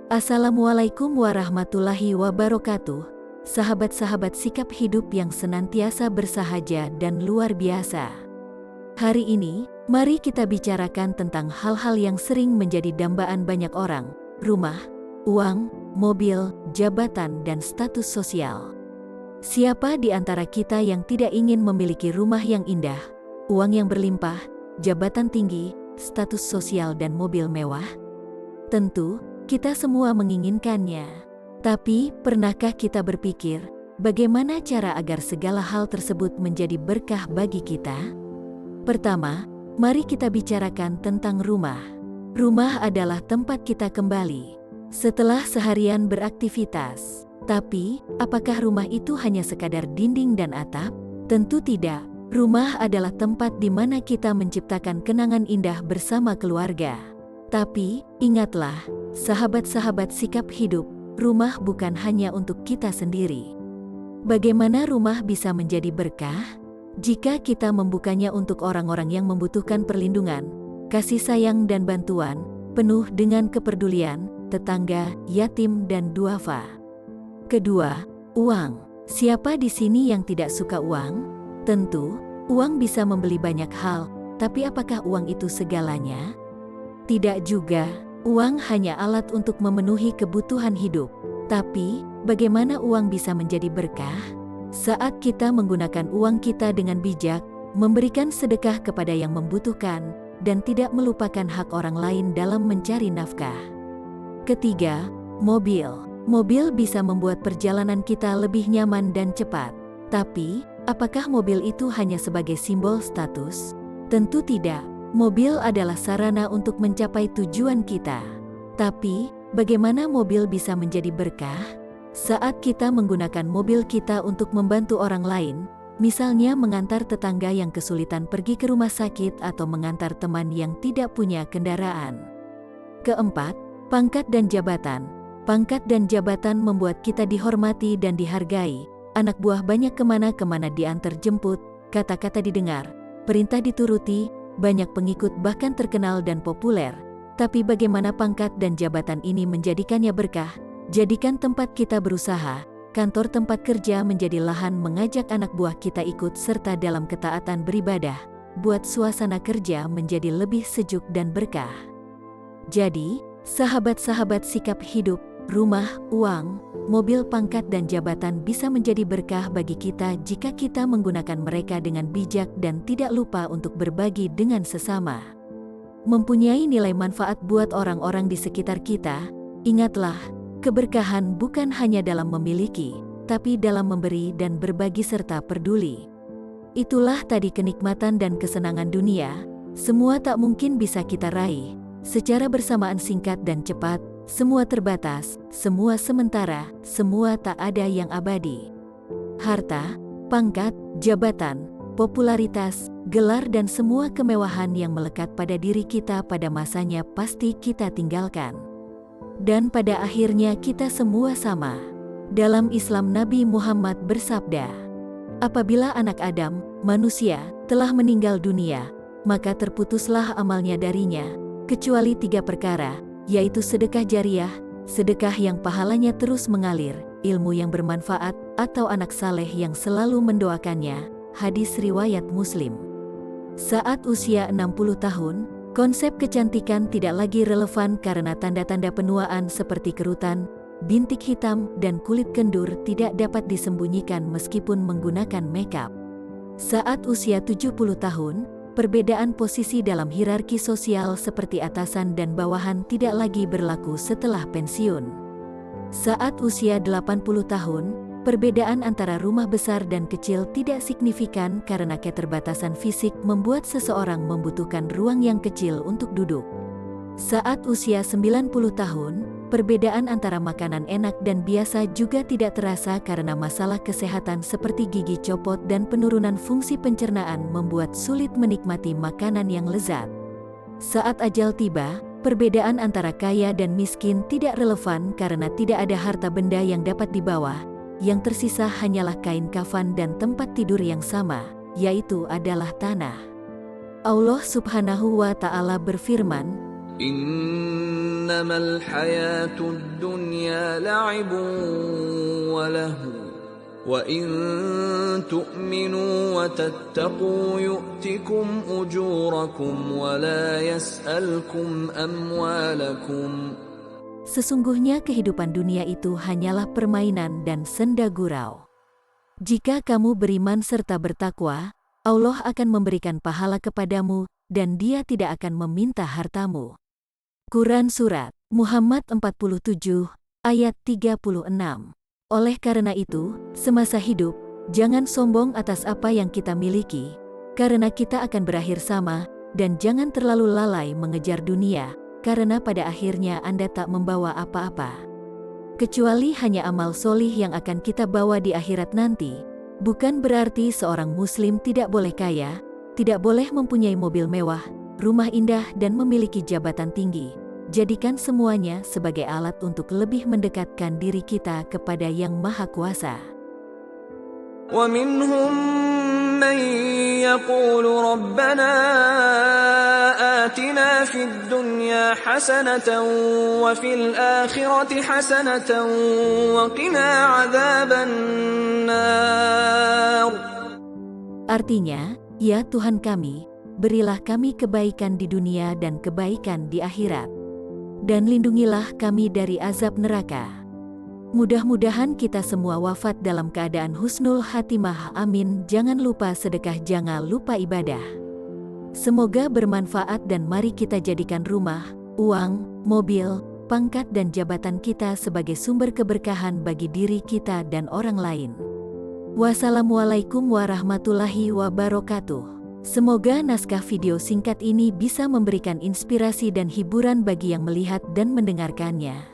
Assalamualaikum warahmatullahi wabarakatuh. Sahabat-sahabat sikap hidup yang senantiasa bersahaja dan luar biasa. Hari ini, mari kita bicarakan tentang hal-hal yang sering menjadi dambaan banyak orang: rumah, uang, mobil, jabatan, dan status sosial. Siapa di antara kita yang tidak ingin memiliki rumah yang indah, uang yang berlimpah, jabatan tinggi, status sosial, dan mobil mewah? Tentu, kita semua menginginkannya. Tapi, pernahkah kita berpikir, bagaimana cara agar segala hal tersebut menjadi berkah bagi kita? Pertama, mari kita bicarakan tentang rumah. Rumah adalah tempat kita kembali setelah seharian beraktivitas. Tapi, apakah rumah itu hanya sekadar dinding dan atap? Tentu tidak. Rumah adalah tempat di mana kita menciptakan kenangan indah bersama keluarga. Tapi, ingatlah, sahabat-sahabat sikap hidup, rumah bukan hanya untuk kita sendiri. Bagaimana rumah bisa menjadi berkah? Jika kita membukanya untuk orang-orang yang membutuhkan perlindungan, kasih sayang dan bantuan, penuh dengan kepedulian, tetangga, yatim, dan duafa. Kedua, uang. Siapa di sini yang tidak suka uang? Tentu, uang bisa membeli banyak hal, tapi apakah uang itu segalanya? Tidak juga. Uang hanya alat untuk memenuhi kebutuhan hidup. Tapi, bagaimana uang bisa menjadi berkah? Saat kita menggunakan uang kita dengan bijak, memberikan sedekah kepada yang membutuhkan, dan tidak melupakan hak orang lain dalam mencari nafkah. Ketiga, mobil. Mobil bisa membuat perjalanan kita lebih nyaman dan cepat. Tapi, apakah mobil itu hanya sebagai simbol status? Tentu tidak. Mobil adalah sarana untuk mencapai tujuan kita. Tapi, bagaimana mobil bisa menjadi berkah? Saat kita menggunakan mobil kita untuk membantu orang lain, misalnya mengantar tetangga yang kesulitan pergi ke rumah sakit atau mengantar teman yang tidak punya kendaraan. Keempat, pangkat dan jabatan. Pangkat dan jabatan membuat kita dihormati dan dihargai. Anak buah banyak kemana-kemana diantar jemput, kata-kata didengar, perintah dituruti, banyak pengikut bahkan terkenal dan populer. Tapi bagaimana pangkat dan jabatan ini menjadikannya berkah? Jadikan tempat kita berusaha, kantor tempat kerja menjadi lahan mengajak anak buah kita ikut serta dalam ketaatan beribadah, buat suasana kerja menjadi lebih sejuk dan berkah. Jadi, sahabat-sahabat sikap hidup, rumah, uang, mobil, pangkat, dan jabatan bisa menjadi berkah bagi kita jika kita menggunakan mereka dengan bijak dan tidak lupa untuk berbagi dengan sesama. Mempunyai nilai manfaat buat orang-orang di sekitar kita. Ingatlah, keberkahan bukan hanya dalam memiliki, tapi dalam memberi dan berbagi serta peduli. Itulah tadi kenikmatan dan kesenangan dunia. Semua tak mungkin bisa kita raih secara bersamaan, singkat dan cepat. Semua terbatas, semua sementara, semua tak ada yang abadi. Harta, pangkat, jabatan, popularitas, gelar, dan semua kemewahan yang melekat pada diri kita pada masanya pasti kita tinggalkan. Dan pada akhirnya kita semua sama. Dalam Islam, Nabi Muhammad bersabda, apabila anak Adam, manusia, telah meninggal dunia, maka terputuslah amalnya darinya, kecuali 3 perkara, yaitu sedekah jariah, sedekah yang pahalanya terus mengalir, ilmu yang bermanfaat, atau anak saleh yang selalu mendoakannya. Hadis riwayat Muslim. Saat usia 60 tahun, konsep kecantikan tidak lagi relevan karena tanda-tanda penuaan seperti kerutan, bintik hitam, dan kulit kendur tidak dapat disembunyikan meskipun menggunakan makeup. Saat usia 70 tahun, perbedaan posisi dalam hierarki sosial seperti atasan dan bawahan tidak lagi berlaku setelah pensiun. Saat usia 80 tahun, perbedaan antara rumah besar dan kecil tidak signifikan karena keterbatasan fisik membuat seseorang membutuhkan ruang yang kecil untuk duduk. Saat usia 90 tahun, perbedaan antara makanan enak dan biasa juga tidak terasa karena masalah kesehatan seperti gigi copot dan penurunan fungsi pencernaan membuat sulit menikmati makanan yang lezat. Saat ajal tiba, perbedaan antara kaya dan miskin tidak relevan karena tidak ada harta benda yang dapat dibawa. Yang tersisa hanyalah kain kafan dan tempat tidur yang sama, yaitu adalah tanah. Allah Subhanahu wa Ta'ala berfirman, Innamal hayatud dunya la'ibun wa lahu. وَإِن تُؤْمِنُوا وَتَتَّقُوا يُؤْتِكُمْ أُجُورَكُمْ وَلَا يَسْأَلْكُمْ أَمْوَالَكُمْ. Sesungguhnya kehidupan dunia itu hanyalah permainan dan senda gurau. Jika kamu beriman serta bertakwa, Allah akan memberikan pahala kepadamu dan Dia tidak akan meminta hartamu. Quran Surat Muhammad 47, ayat 36. Oleh karena itu, semasa hidup, jangan sombong atas apa yang kita miliki, karena kita akan berakhir sama, dan jangan terlalu lalai mengejar dunia, karena pada akhirnya Anda tak membawa apa-apa. Kecuali hanya amal solih yang akan kita bawa di akhirat nanti. Bukan berarti seorang muslim tidak boleh kaya, tidak boleh mempunyai mobil mewah, rumah indah dan memiliki jabatan tinggi. Jadikan semuanya sebagai alat untuk lebih mendekatkan diri kita kepada Yang Maha Kuasa. وَمِنْهُمْ مَنْ يَقُولُ رَبَّنَا آتِنَا فِي الدُّنْيَا حَسَنَةً وَفِي الْآخِرَةِ حَسَنَةً وَقِنَا عَذَابَ النَّارِ. Artinya, ya Tuhan kami, berilah kami kebaikan di dunia dan kebaikan di akhirat. Dan lindungilah kami dari azab neraka. Mudah-mudahan kita semua wafat dalam keadaan husnul khatimah. Amin. Jangan lupa sedekah, jangan lupa ibadah. Semoga bermanfaat dan mari kita jadikan rumah, uang, mobil, pangkat dan jabatan kita sebagai sumber keberkahan bagi diri kita dan orang lain. Wassalamualaikum warahmatullahi wabarakatuh. Semoga naskah video singkat ini bisa memberikan inspirasi dan hiburan bagi yang melihat dan mendengarkannya.